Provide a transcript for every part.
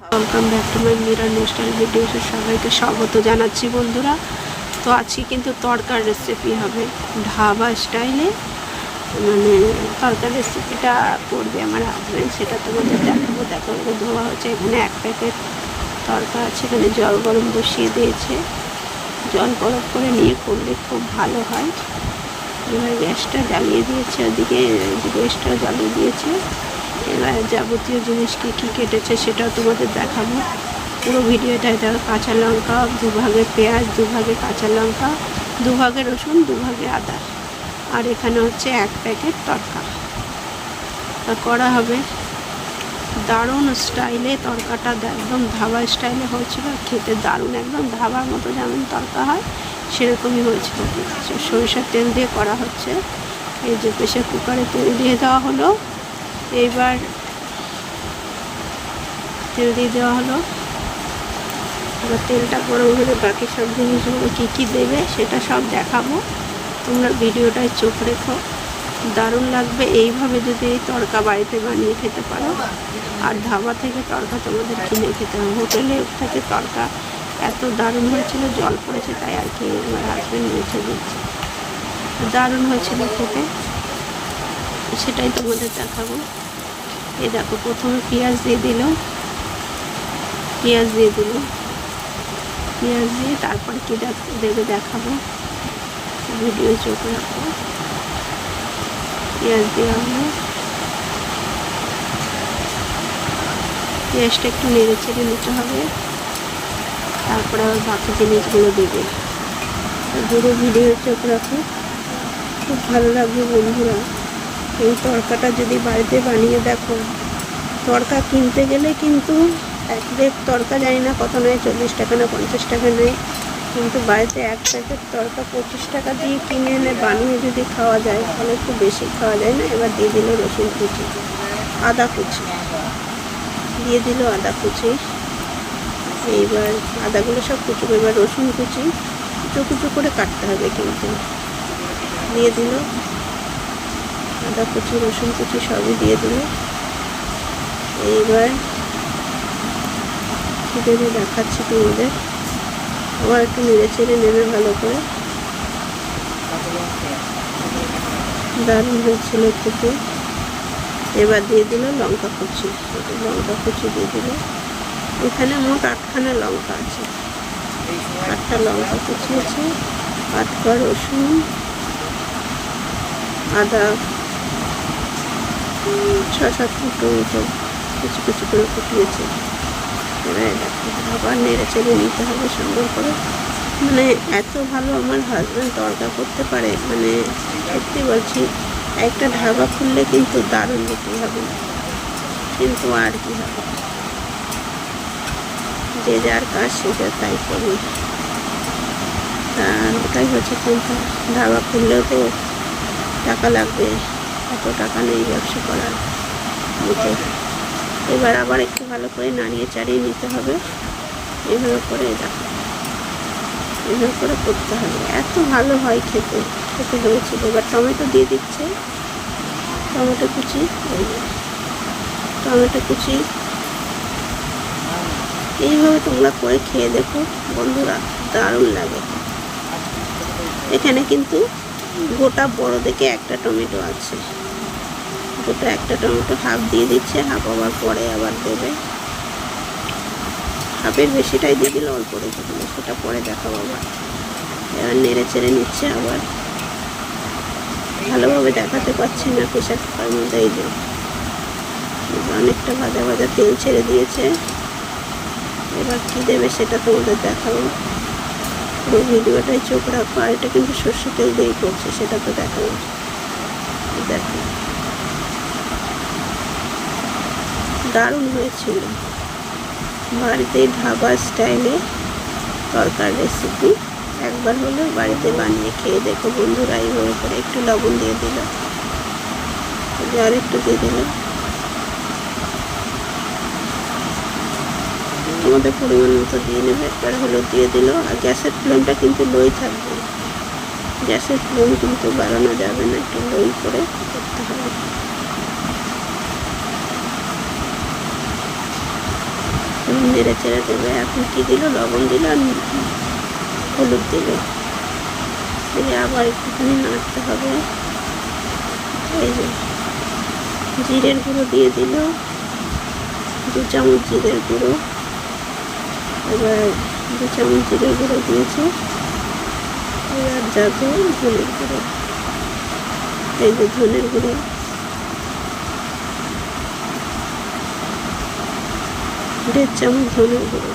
Welcome back to my Mira new style ভিডিওসে সবাইকে স্বাগত জানাচ্ছি বন্ধুরা। তো আজকে কিন্তু তরকার রেসিপি হবে ঢাবা স্টাইলে, মানে তরকার রেসিপিটা করবে আমার হাজব্যান্ড, সেটা তোমাদের দেখাবো। দেখো ধোয়া হচ্ছে, এখানে এক প্যাকেট তরকা আছে, এখানে জল গরম বসিয়ে দিয়েছে। জল গরম করে নিয়ে করলে খুব ভালো হয়। এবার গ্যাসটা জ্বালিয়ে দিয়েছে, ওদিকে গ্যাসটা জ্বালিয়ে দিয়েছে। এবার যাবতীয় জিনিস কী কী কেটেছে সেটাও তোমাদের দেখাবো। পুরো ভিডিওটায় দেখো। কাঁচা লঙ্কা, দুভাগে পেঁয়াজ, দুভাগে কাঁচা লঙ্কা, দুভাগে রসুন, দুভাগে আদা, আর এখানে হচ্ছে এক প্যাকেট তরকা করা হবে। দারুণ স্টাইলে তরকাটা, একদম ধাবা স্টাইলে হয়েছিল, খেতে দারুণ, একদম ধাবার মতো যেমন তরকা হয় সেরকমই হয়েছিল। সরিষার তেল দিয়ে করা হচ্ছে। এই যে প্রেসার কুকারে তেল দিয়ে দেওয়া হলো। এইবার তেল দিয়ে দেওয়া হলো। এবার তেলটা গরম হলে বাকি সব জিনিসগুলো কী কী দেবে সেটা সব দেখাবো। তোমরা ভিডিওটায় চোখ রেখো, দারুণ লাগবে। এইভাবে যদি এই তরকা বাড়িতে বানিয়ে খেতে পারো। আর ধাবা থেকে তরকা তোমাদের কিনে খেতে হবে। হোটেলে থেকে তরকা এত দারুণ হয়েছিল, জল পড়েছে তাই আর কি আমার হাজব্যান্ড মুছে দিচ্ছে। দারুণ হয়েছিল খেতে, সেটাই তোমাদের দেখাবো। এই দেখো, প্রথমে পেঁয়াজ দিয়ে দিল, পেঁয়াজ দিয়ে তারপরে কী দেবে দেখাবো। ভিডিও চোখ রাখো। পেঁয়াজ দেওয়া হলো, পেঁয়াজটা একটু নেড়ে চেড়ে নিতে হবে। তারপরে আবার বাকি জিনিসগুলো দেবে। পুরো ভিডিও চোখ রাখো, খুব ভালো লাগবে বন্ধুরা। এই তরকাটা যদি বাড়িতে বানিয়ে দেখো। তরকা কিনতে গেলে কিন্তু এক প্লেট তরকা জানি না কত নেয়, 40 টাকা না 50 টাকা নেয়, কিন্তু বাড়িতে এক প্যাকেট তরকা 25 টাকা দিয়ে কিনে এনে বানিয়ে যদি খাওয়া যায় তাহলে একটু বেশি খাওয়া যায় না। এবার দিয়ে দিল রসুন কুচি, আদা কুচি দিয়ে দিল, আদা কুচি। এইবার আদাগুলো সব কুচি, এবার রসুন কুচি কুচো কুচো করে কাটতে হবে, কিন্তু দিয়ে দিল আদা কুচি, রসুন কুচি সবই দিয়ে দিল। এইবার কী দেবে দেখাচ্ছি তোমাদের। আবার একটু নেড়ে চেড়ে নেবে ভালো করে। দারুণ হয়েছিল খেতে। এবার দিয়ে দিল লঙ্কা কুচি, দিয়ে দিল। এখানে মোট 8খানা লঙ্কা আছে, 8টা লঙ্কা কুচি আছে, 8 রসুন, আদা, 6-7 টমেটো কুচি কুচি করে কুটিয়েছে। এবার আবার নেড়ে চেড়ে নিতে হবে সুন্দর করে। মানে এত ভালো আমার হাজব্যান্ড তরকা করতে পারে, মানে সত্যি বলছি, একটা ঢাবা খুললে কিন্তু দারুণ বিক্রি হবে, কিন্তু আর কি হবে, যে যার কাজ সে যা তাই করবে। আর ওটাই হচ্ছে চিন্তা, ঢাবা খুললেও তো টাকা লাগবে, এত টাকা নেই ব্যবসা করার মতো। এবার আবার একটু ভালো করে নাড়িয়ে চাড়িয়ে নিতে হবে। এভাবে করে দেখো, এভাবে করে করতে হবে, এত ভালো হয় খেতে হয়েছিল। এবার টমেটো দিয়ে দিচ্ছে, টমেটো কুচি, টমেটো কুচি। এইভাবে তোমরা করে খেয়ে দেখো বন্ধুরা, দারুণ লাগে। এখানে কিন্তু গোটা বড় দেখে একটা টমেটো আছে, গোটা একটা টমেটো হাফ দিয়ে দিচ্ছে, হাফ আবার পরে আবার দেবে। হাফের বেশিটাই দিয়ে দিলে, অল্প রেখে দিলে, সেটা পরে দেখাবো আবার। এবার নেড়ে চেড়ে নিচ্ছে আবার, ভালোভাবে দেখাতে পারছি না প্রেসার কুকারের মধ্যে। এই যে অনেকটা ভাজা ভাজা তেল ছেড়ে দিয়েছে। এবার কী দেবে সেটা তোমাদের দেখাবো। পুরো ভিডিওটাই চোখ রাখো। আর এটা কিন্তু সর্ষে তেল দিয়েই করছে, সেটা তো দেখাবো। দেখো দারুণ হয়েছিল, বাড়িতে ঢাবা স্টাইলে তরকার রেসিপি। একবার হলে বাড়িতে বানিয়ে খেয়ে দেখো বন্ধুরা। এইভাবে করে একটু লবণ দিয়ে দিল, আর একটু দিয়ে দিল, তোমাদের পরিমাণ মতো দিয়ে নেবে। একবার হলুদ দিয়ে দিল। আর গ্যাসের ফ্লেমটা কিন্তু লোই থাকবে, গ্যাসের ফ্লেম কিন্তু বাড়ানো যাবে না, একটু লোই করে করতে হবে। নেড়ে চেড়ে দেবে। এখন কী দিল, লবণ দিল আর হলুদ দিল, দিয়ে আবার একটুখানি নাড়তে হবে। এই যে জিরের গুঁড়ো দিয়ে দিল, 2 চামচ জিরের গুঁড়ো। এবার 2 চামচ জিরের গুঁড়ো দিয়েছে। এবার যাবে ধনের গুঁড়ো, এই যে ধনের গুঁড়ো, 1.5 চামচ ধনের গুঁড়ো,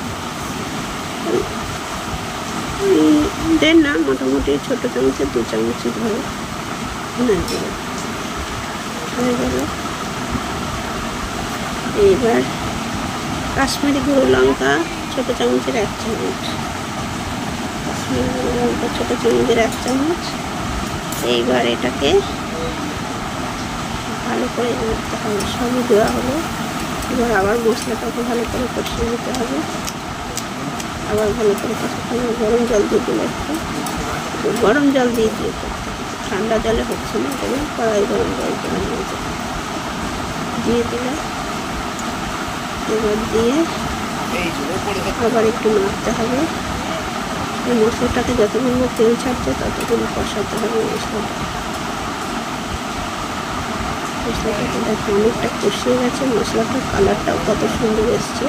1.5 না, মোটামুটি ছোটো চামচে 2 চামচই ধরো ধনের গুঁড়ো হয়ে গেল। এইবার কাশ্মীরি গুঁড়ো লঙ্কা ছোটো চামচের 1 চামচ, কাশ্মীরি গুঁড়ো লঙ্কা ছোটো চামচের 1 চামচ। এইবার এটাকে ভালো করে নাড়তে হবে। সবই দেওয়া হলো। এবার আবার মশলাটাকে ভালো করে কষিয়ে নিতে হবে। আবার ভালো করে কষাতে হবে। গরম জল দিয়ে দিলে একটু গরম জল দিয়ে করতে হবে, ঠান্ডা জলে হচ্ছে না, তবে কড়াই গরম জল দিয়ে দিলে। এবার দিয়ে আবার একটু নাড়তে হবে। এই মশলাটাকে যতক্ষণ না তেল ছাড়ছে ততক্ষণ কষাতে হবে মশলাটাকে দেখো অনেকটা কষিয়ে গেছে। মশলাটার কালারটাও কত সুন্দর এসছে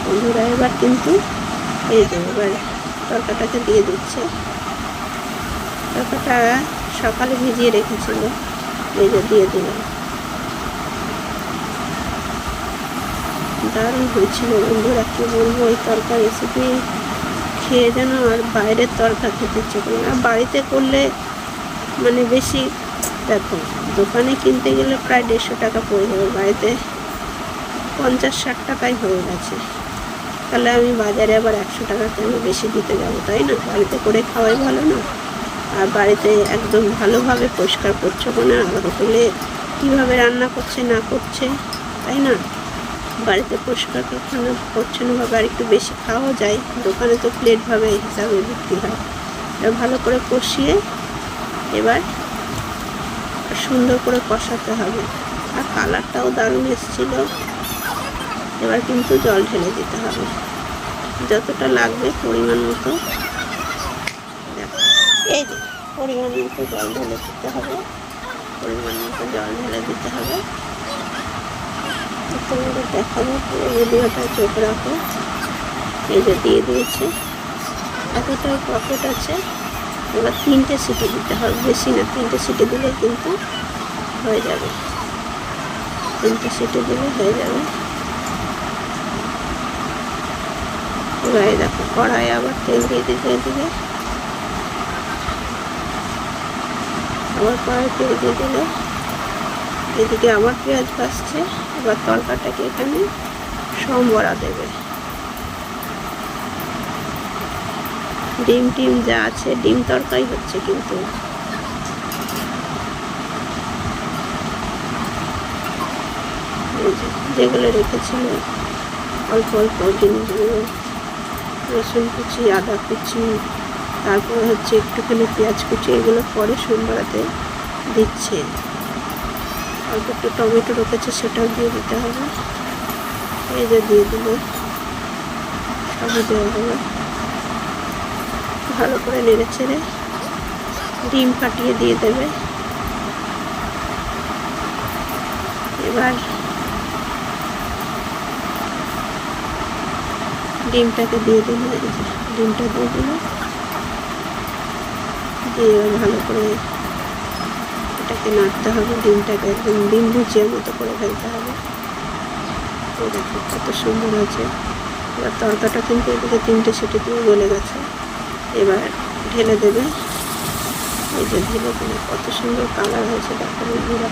বন্ধুরা। এবার কিন্তু এই যে এবার তরকাটাকে দিয়ে দিচ্ছে। তরকাটা সকালে ভিজিয়ে রেখেছিল, এই যে দিয়ে দিলাম। দারুণ হয়েছিল বন্ধুরা, কী বলবো, এই তরকার রেসিপি খেয়ে যেন আর বাইরের তরকা খেতে ইচ্ছে করে না। বাড়িতে করলে মানে বেশি, দেখো দোকানে কিনতে গেলে প্রায় 150 টাকা পড়ে যাবে, বাড়িতে 50-60 টাকাই হয়ে গেছে। তাহলে আমি বাজারে আবার 100 টাকা কেন বেশি দিতে যাবো, তাই না? বাড়িতে করে খাওয়াই ভালো না? আর বাড়িতে একদম ভালোভাবে পরিষ্কার পরিচ্ছন্ন, আর হোটেলে কীভাবে রান্না করছে না করছে, তাই না? বাড়িতে পরিষ্কার পরিচ্ছন্নভাবে আর একটু বেশি খাওয়া যায়। দোকানে তো প্লেটভাবে হিসাবে বিক্রি হয়। এটা ভালো করে কষিয়ে এবার সুন্দর করে কষাতে হবে। আর কালারটাও দারুণ এসেছিল। এবার কিন্তু জল ঢেলে দিতে হবে যতটা লাগবে পরিমাণ মতো। এই যে পরিমাণ মতো জল ঢেলে দিতে হবে, পরিমাণ মতো জল ঢেলে দিতে হবে। তোমাদের দেখাবো, পুরো ভিডিওটা চোখ রাখো। এই যে দিয়ে দিয়েছে, এতটাই পকেট আছে। এবার 3টে সিটি দিতে হবে, বেশি না, 3টে সিটি দিলে কিন্তু হয়ে যাবে। 3টে সিটি দিলে হয়ে যাবে। এবার দেখো কড়াই আবার তেল দিয়ে দিতে দিবে, আবার কড়াই তেল দিয়ে দিলে এদিকে আবার পেঁয়াজ ভাজছে। এবার তরকাটাকে এখানে সম্বরা দেবে। ডিম টিম যা আছে, ডিম তরকারি হচ্ছে কিন্তু। যেগুলো রেখেছিল অল্প অল্প জিনিসগুলো, রসুন কুচি, আদা কুচি, তারপর হচ্ছে একটুখানি পেঁয়াজ কুচি, এগুলো পরে সম্বরাতে দিচ্ছে। অল্প একটু টমেটো রেখেছে, সেটাও দিয়ে দিতে হবে। এই যে দিয়ে দিল, সবই দেওয়া হলো। ভালো করে নেড়ে ছেড়ে ডিম ফাটিয়ে দিয়ে দেবে। এবার ডিমটাকে দিয়ে দিল, ডিমটা দিয়ে দিল, দিয়ে ভালো করে এটাকে নাড়তে হবে। ডিমটাকে একদম ডিম ভুজিয়ার মতো করে ফেলতে হবে। এই দেখো কত সুন্দর হয়েছে। এবার তরকাটা কিন্তু এদিকে 3টে সিটি দিয়ে গলে গেছে। এবার ঢেলে দেবে। এই যে ঢেলে দেবে, কত সুন্দর কালার হয়েছে দেখো বন্ধুরা,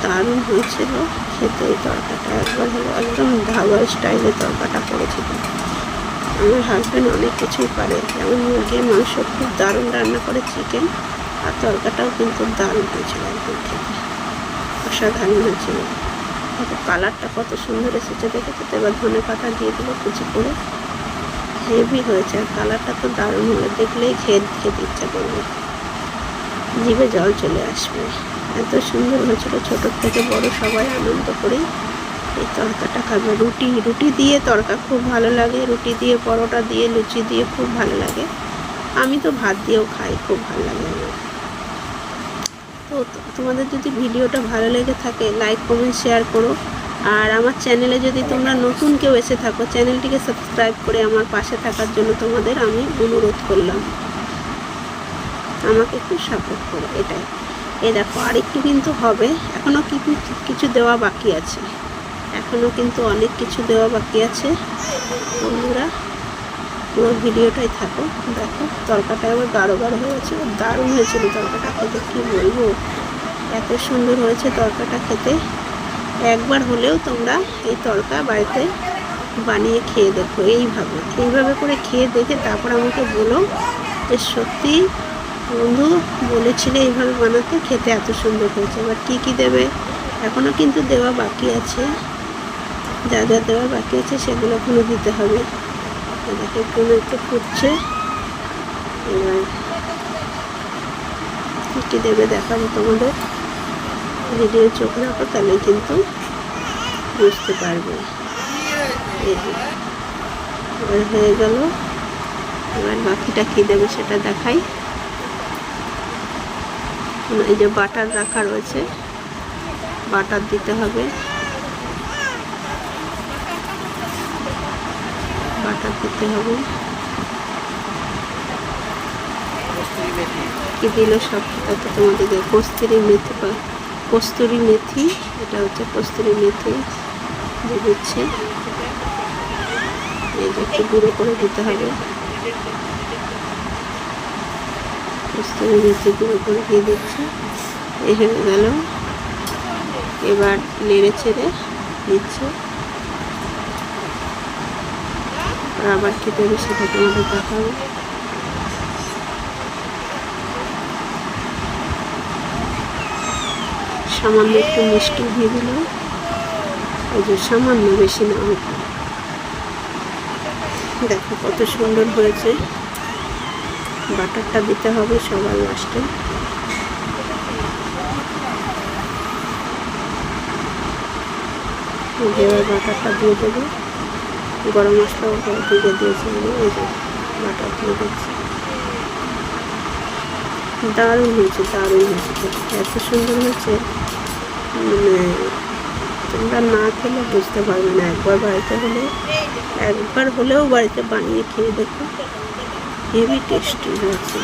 দারুণ হয়েছিল খেতে। এই তরকাটা একবার হলো একদম ধাবা স্টাইলে তরকাটা করেছিল। আমার হাজব্যান্ড অনেক কিছুই পারে, যেমন মুরগির মাংস খুব দারুণ রান্না করে, চিকেন, আর তরকাটাও কিন্তু দারুণ হয়েছিল একদম খেতে, অসাধারণ হয়েছিল। কালারটা কত সুন্দর এসেছে দেখেছো তো। এবার ধনে পাতা দিয়ে দিল কুচি করে, হেভি হয়েছে। আর কালারটা তো দারুণ হলো, দেখলেই খেতে ইচ্ছা করবে, জিভে জল চলে আসবে। এত সুন্দর হয়েছিল, ছোটোর থেকে বড় সবাই আনন্দ করেই এই তরকাটা খাবে রুটি রুটি দিয়ে তরকা খুব ভালো লাগে, রুটি দিয়ে, পরোটা দিয়ে, লুচি দিয়ে খুব ভালো লাগে। আমি তো ভাত দিয়েও খাই, খুব ভালো লাগে আমার। তো তোমাদের যদি ভিডিওটা ভালো লেগে থাকে লাইক কমেন্ট শেয়ার করো। আর আমার চ্যানেলে যদি তোমরা নতুন কেউ এসে থাকো, চ্যানেলটিকে সাবস্ক্রাইব করে আমার পাশে থাকার জন্য তোমাদের আমি অনুরোধ করলাম। আমাকে একটু সাপোর্ট করো, এটাই। এই দেখো আরেকটু কিন্তু হবে, এখনও কিছু দেওয়া বাকি আছে, এখনও কিন্তু অনেক কিছু দেওয়া বাকি আছে। বন্ধুরা পুরো ভিডিওটাই থাকো, দেখো তরকাটা আবার গাঢ় গাঢ় হয়েছে, দারুণ হয়েছিল তরকাটা খেতে, কী বলবো, এত সুন্দর হয়েছে তরকাটা খেতে। একবার হলেও তোমরা এই তরকা বাড়িতে বানিয়ে খেয়ে দেখো, এইভাবে করে খেয়ে দেখে তারপর আমাকে বলো যে সত্যি বন্ধু বলেছিলে এইভাবে বানাতে, খেতে এত সুন্দর হয়েছে। এবার কী কী দেবে এখনও কিন্তু দেওয়া বাকি আছে, যা যা দেওয়া বাকি আছে সেগুলো এখনও দিতে হবে। দেখো একটু ফুটছে, এবার কী কী দেবে দেখাবো তোমাদের, ভিডিও চোখ রাখো তাহলে কিন্তু বুঝতে পারবে। এই যে এবার হয়ে গেল, এবার বাকিটা কী দেবে সেটা দেখাই। এই যে বাটার রাখা রয়েছে, বাটার দিতে হবে, বাটার দিতে হবে। কি দিল সব তো তোমাদেরকে, কস্তুরি মেথি, এটা হচ্ছে কস্তুরি মেথি দিয়ে দিচ্ছে। এই যে একটু গুঁড়ো করে দিতে হবে, কস্তুরি মেথি গুঁড়ো করে দিয়ে দিচ্ছে। এই হয়ে গেল, এবার নেড়ে ছেড়ে দিচ্ছে। আর আবার কী দেবে সেটা তোমাদের দেখাবো। সামান্য একটু মিষ্টি দিয়ে দিল, এই যে সামান্য, বেশি না অল্প। দেখো কত সুন্দর হয়েছে। বাটারটা দিতে হবে সবার লাস্টে। এবার বাটারটা দিয়ে দেবো, গরম মশলা ওপর থেকে দিয়েছি, এই যে বাটার দিয়ে দিচ্ছি। দারুণ হয়েছে, দারুণ হয়েছে, এত সুন্দর হয়েছে, মানে তোমরা না খেলে বুঝতে পারবে না। একবার হলেও বাড়িতে বানিয়ে খেয়ে দেখো, হেভি টেস্টি হয়েছে।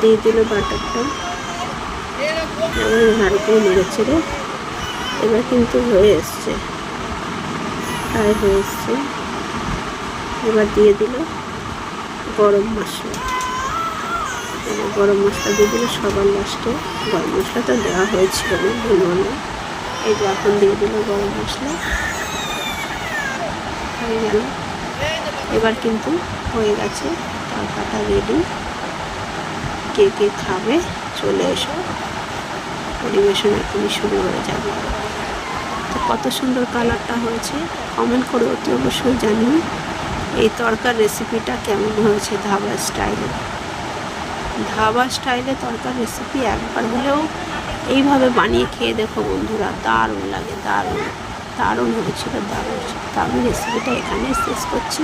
দিয়ে দিল বাটারটা, এবার ভালো করে নেড়ে ছেড়ে, এবার কিন্তু হয়ে এসছে, ফ্রাই হয়ে এসছে। এবার দিয়ে দিল গরম মশলা, গরম মশলা দিয়ে দিল সবার লাস্টে। গরম মশলাটা দেওয়া হয়েছিল না, ভুলবো। এই যে এখন দিয়ে দিল গরম মশলা, হয়ে গেল। এবার কিন্তু হয়ে গেছে তরকাটা রেডি। কে কে খাবে চলে এসো, পরিবেশন এখনই শুরু হয়ে যাবে। তো কত সুন্দর কালারটা হয়েছে, কমেন্ট করে অতি অবশ্যই জানিও এই তরকার রেসিপিটা কেমন হয়েছে। ধাবা স্টাইলে তরকার রেসিপি একবার হলেও এইভাবে বানিয়ে খেয়ে দেখো বন্ধুরা, দারুণ লাগে, দারুণ হয়েছিল, দারুণ। তো আমি রেসিপিটা এখানে শেষ করছি।